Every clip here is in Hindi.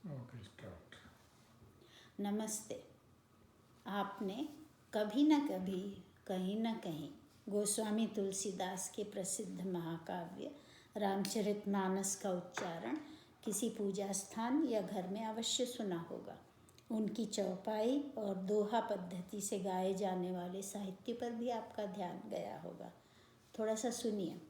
Okay start. नमस्ते। आपने कभी न कभी कहीं न कहीं गोस्वामी तुलसीदास के प्रसिद्ध महाकाव्य रामचरितमानस का उच्चारण किसी पूजा स्थान या घर में अवश्य सुना होगा। उनकी चौपाई और दोहा पद्धति से गाए जाने वाले साहित्य पर भी आपका ध्यान गया होगा। थोड़ा सा सुनिए।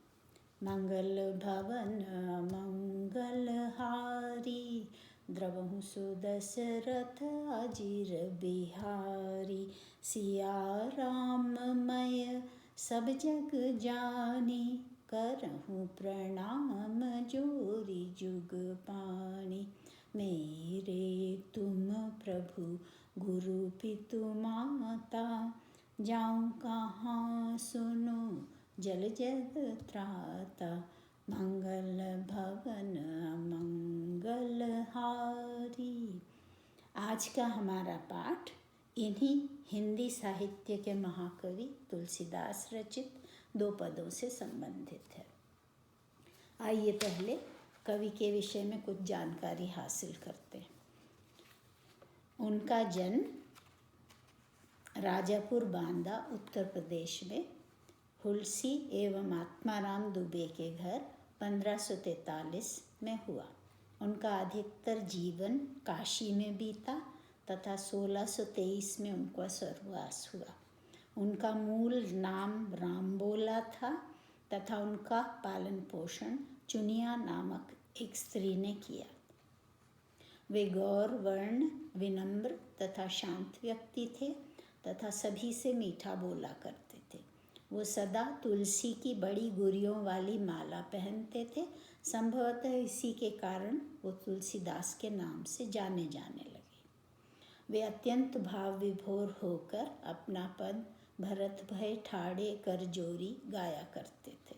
मंगल भवन मंगलहारी, द्रवहु सुदशरथ अजीर बिहारी। सिया राममय सब जग जानी, करहूँ प्रणाम जोरी जुग पानी। मेरे तुम प्रभु गुरु पितु माता, जाऊँ कहाँ सुनो जल जग त्राता। मंगल भवन मंगलहारी। आज का हमारा पाठ इन्हीं हिंदी साहित्य के महाकवि तुलसीदास रचित दो पदों से संबंधित है। आइए पहले कवि के विषय में कुछ जानकारी हासिल करते हैं। उनका जन्म राजापुर बांदा उत्तर प्रदेश में हुलसी एवं आत्माराम दुबे के घर 1543 में हुआ। उनका अधिकतर जीवन काशी में बीता तथा 1623 में उनका स्वर्गवास हुआ। उनका मूल नाम रामबोला था तथा उनका पालन पोषण चुनिया नामक एक स्त्री ने किया। वे गौर वर्ण, विनम्र तथा शांत व्यक्ति थे तथा सभी से मीठा बोला करते थे। वो सदा तुलसी की बड़ी गुरियों वाली माला पहनते थे। संभवतः इसी के कारण वो तुलसीदास के नाम से जाने लगे। वे अत्यंत भाव विभोर होकर अपना पद भरत भय ठाड़े कर जोरी गाया करते थे।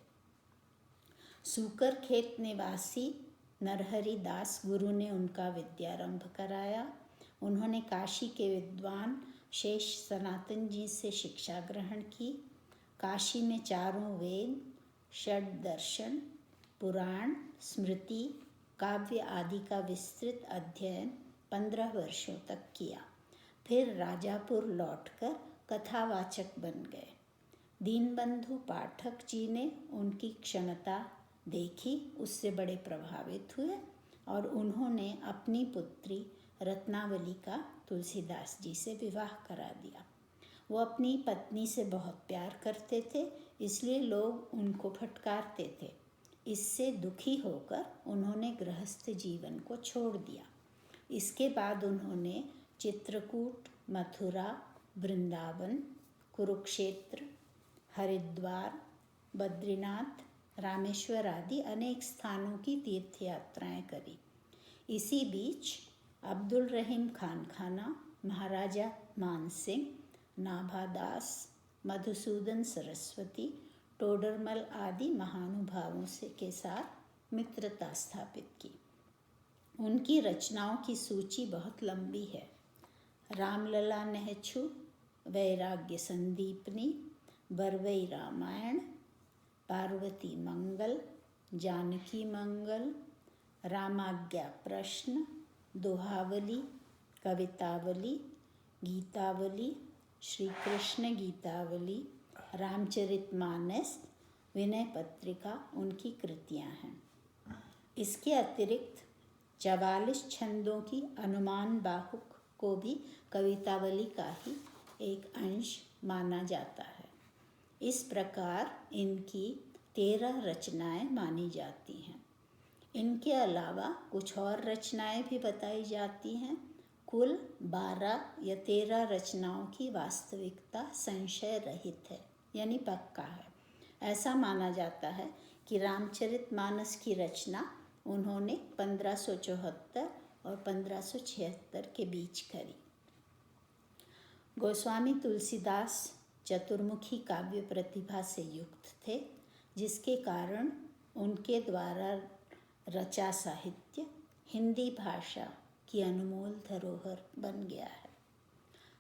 सूकर खेत निवासी नरहरि दास गुरु ने उनका विद्यारंभ कराया। उन्होंने काशी के विद्वान शेष सनातन जी से शिक्षा ग्रहण की। काशी में चारों वेद, षड दर्शन, पुराण, स्मृति, काव्य आदि का विस्तृत अध्ययन 15 वर्षों तक किया। फिर राजापुर लौटकर कथावाचक बन गए। दीनबंधु पाठक जी ने उनकी क्षमता देखी, उससे बड़े प्रभावित हुए और उन्होंने अपनी पुत्री रत्नावली का तुलसीदास जी से विवाह करा दिया। वो अपनी पत्नी से बहुत प्यार करते थे, इसलिए लोग उनको फटकारते थे। इससे दुखी होकर उन्होंने गृहस्थ जीवन को छोड़ दिया। इसके बाद उन्होंने चित्रकूट, मथुरा, वृंदावन, कुरुक्षेत्र, हरिद्वार, बद्रीनाथ, रामेश्वर आदि अनेक स्थानों की तीर्थ यात्राएं करी। इसी बीच अब्दुल रहीम खानखाना, महाराजा मानसिंह, नाभादास, मधुसूदन सरस्वती, टोडरमल आदि महानुभावों से के साथ मित्रता स्थापित की। उनकी रचनाओं की सूची बहुत लंबी है। रामलला नेहछु, वैराग्य संदीपनी, बरवई रामायण, पार्वती मंगल, जानकी मंगल, रामाज्ञा प्रश्न, दोहावली, कवितावली, गीतावली, श्री कृष्ण गीतावली, रामचरितमानस, विनय पत्रिका उनकी कृतियां हैं। इसके अतिरिक्त 44 छंदों की अनुमान बाहुक को भी कवितावली का ही एक अंश माना जाता है। इस प्रकार इनकी 13 रचनाएं मानी जाती हैं। इनके अलावा कुछ और रचनाएं भी बताई जाती हैं। कुल 12 या 13 रचनाओं की वास्तविकता संशय रहित है, यानी पक्का है। ऐसा माना जाता है कि रामचरितमानस की रचना उन्होंने 1574 और 1576 के बीच करी। गोस्वामी तुलसीदास चतुर्मुखी काव्य प्रतिभा से युक्त थे, जिसके कारण उनके द्वारा रचा साहित्य हिंदी भाषा की अनमोल धरोहर बन गया है।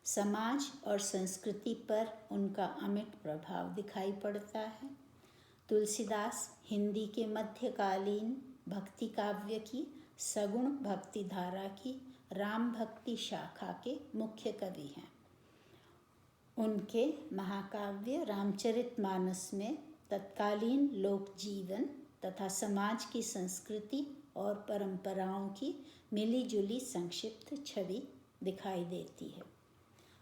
समाज और संस्कृति पर उनका अमिट प्रभाव दिखाई पड़ता है। तुलसीदास हिंदी के मध्यकालीन भक्ति काव्य की सगुण भक्ति धारा की राम भक्ति शाखा के मुख्य कवि हैं। उनके महाकाव्य रामचरितमानस में तत्कालीन लोक जीवन तथा समाज की संस्कृति और परंपराओं की मिलीजुली संक्षिप्त छवि दिखाई देती है।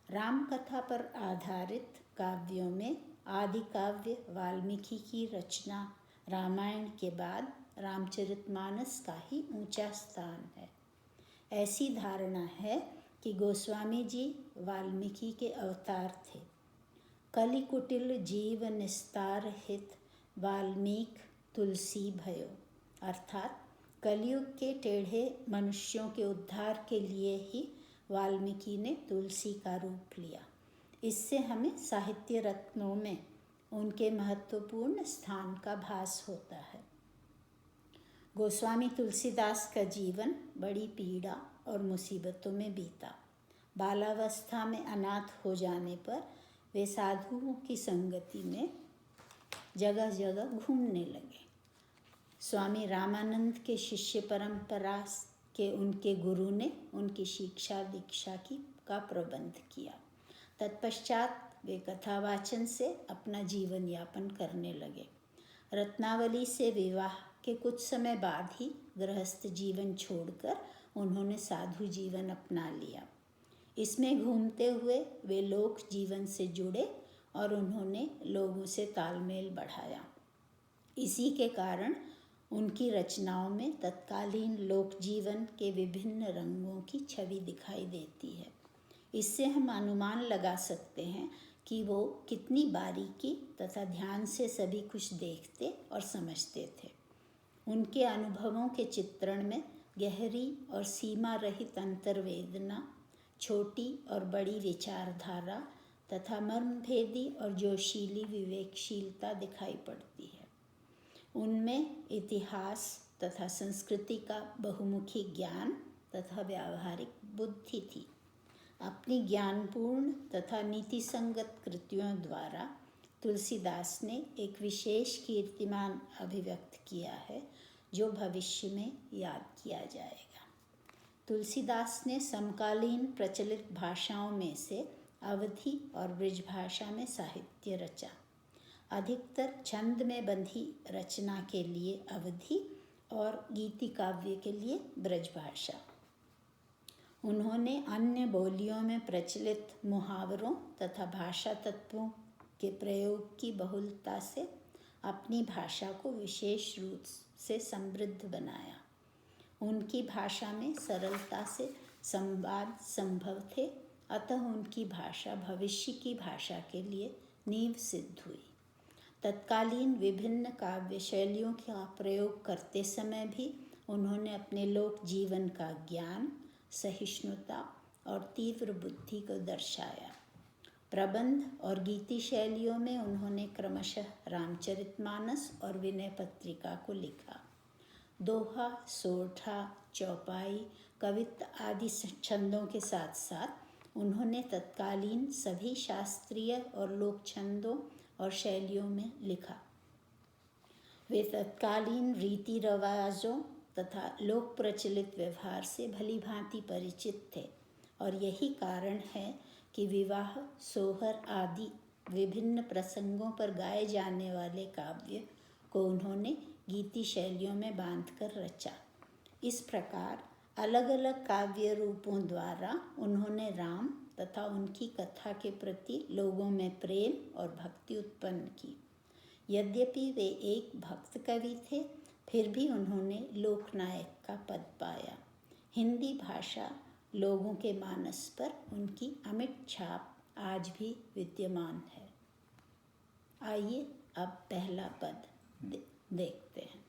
राम कथा पर आधारित काव्यों में आदि काव्य वाल्मीकि की रचना रामायण के बाद रामचरितमानस का ही ऊंचा स्थान है। ऐसी धारणा है कि गोस्वामी जी वाल्मीकि के अवतार थे। कलि कुटिल जीव निस्तार हित वाल्मीक तुलसी भयो, अर्थात कलयुग के टेढ़े मनुष्यों के उद्धार के लिए ही वाल्मीकि ने तुलसी का रूप लिया। इससे हमें साहित्य रत्नों में उनके महत्वपूर्ण स्थान का भास होता है। गोस्वामी तुलसीदास का जीवन बड़ी पीड़ा और मुसीबतों में बीता। बालावस्था में अनाथ हो जाने पर वे साधुओं की संगति में जगह जगह घूमने लगे। स्वामी रामानंद के शिष्य परंपरा के उनके गुरु ने उनकी शिक्षा दीक्षा का प्रबंध किया। तत्पश्चात वे कथावाचन से अपना जीवन यापन करने लगे। रत्नावली से विवाह के कुछ समय बाद ही गृहस्थ जीवन छोड़कर उन्होंने साधु जीवन अपना लिया। इसमें घूमते हुए वे लोक जीवन से जुड़े और उन्होंने लोगों से तालमेल बढ़ाया। इसी के कारण उनकी रचनाओं में तत्कालीन लोक जीवन के विभिन्न रंगों की छवि दिखाई देती है। इससे हम अनुमान लगा सकते हैं कि वो कितनी बारीकी तथा ध्यान से सभी कुछ देखते और समझते थे। उनके अनुभवों के चित्रण में गहरी और सीमा रहित अंतर्वेदना, छोटी और बड़ी विचारधारा तथा मर्मभेदी और जोशीली विवेकशीलता दिखाई पड़ती है। उनमें इतिहास तथा संस्कृति का बहुमुखी ज्ञान तथा व्यावहारिक बुद्धि थी। अपनी ज्ञानपूर्ण तथा नीति संगत कृतियों द्वारा तुलसीदास ने एक विशेष कीर्तिमान अभिव्यक्त किया है जो भविष्य में याद किया जाएगा। तुलसीदास ने समकालीन प्रचलित भाषाओं में से अवधी और ब्रज भाषा में साहित्य रचा। अधिकतर छंद में बंधी रचना के लिए अवधी और गीति काव्य के लिए ब्रज भाषा। उन्होंने अन्य बोलियों में प्रचलित मुहावरों तथा भाषा तत्वों के प्रयोग की बहुलता से अपनी भाषा को विशेष रूप से समृद्ध बनाया। उनकी भाषा में सरलता से संवाद संभव थे, अतः उनकी भाषा भविष्य की भाषा के लिए नींव सिद्ध हुई। तत्कालीन विभिन्न काव्य शैलियों का प्रयोग करते समय भी उन्होंने अपने लोक जीवन का ज्ञान, सहिष्णुता और तीव्र बुद्धि को दर्शाया। प्रबंध और गीति शैलियों में उन्होंने क्रमशः रामचरितमानस और विनय पत्रिका को लिखा। दोहा, सोरठा, चौपाई, कवित्त आदि छंदों के साथ साथ उन्होंने तत्कालीन सभी शास्त्रीय और लोक छंदों और शैलियों में लिखा। वे तत्कालीन रीति रिवाजों तथा लोक प्रचलित व्यवहार से भली भांति परिचित थे और यही कारण है कि विवाह, सोहर आदि विभिन्न प्रसंगों पर गाए जाने वाले काव्य को उन्होंने गीति शैलियों में बांधकर रचा। इस प्रकार अलग अलग काव्य रूपों द्वारा उन्होंने राम तथा उनकी कथा के प्रति लोगों में प्रेम और भक्ति उत्पन्न की। यद्यपि वे एक भक्त कवि थे, फिर भी उन्होंने लोकनायक का पद पाया। हिंदी भाषा लोगों के मानस पर उनकी अमिट छाप आज भी विद्यमान है। आइए अब पहला पद देखते हैं।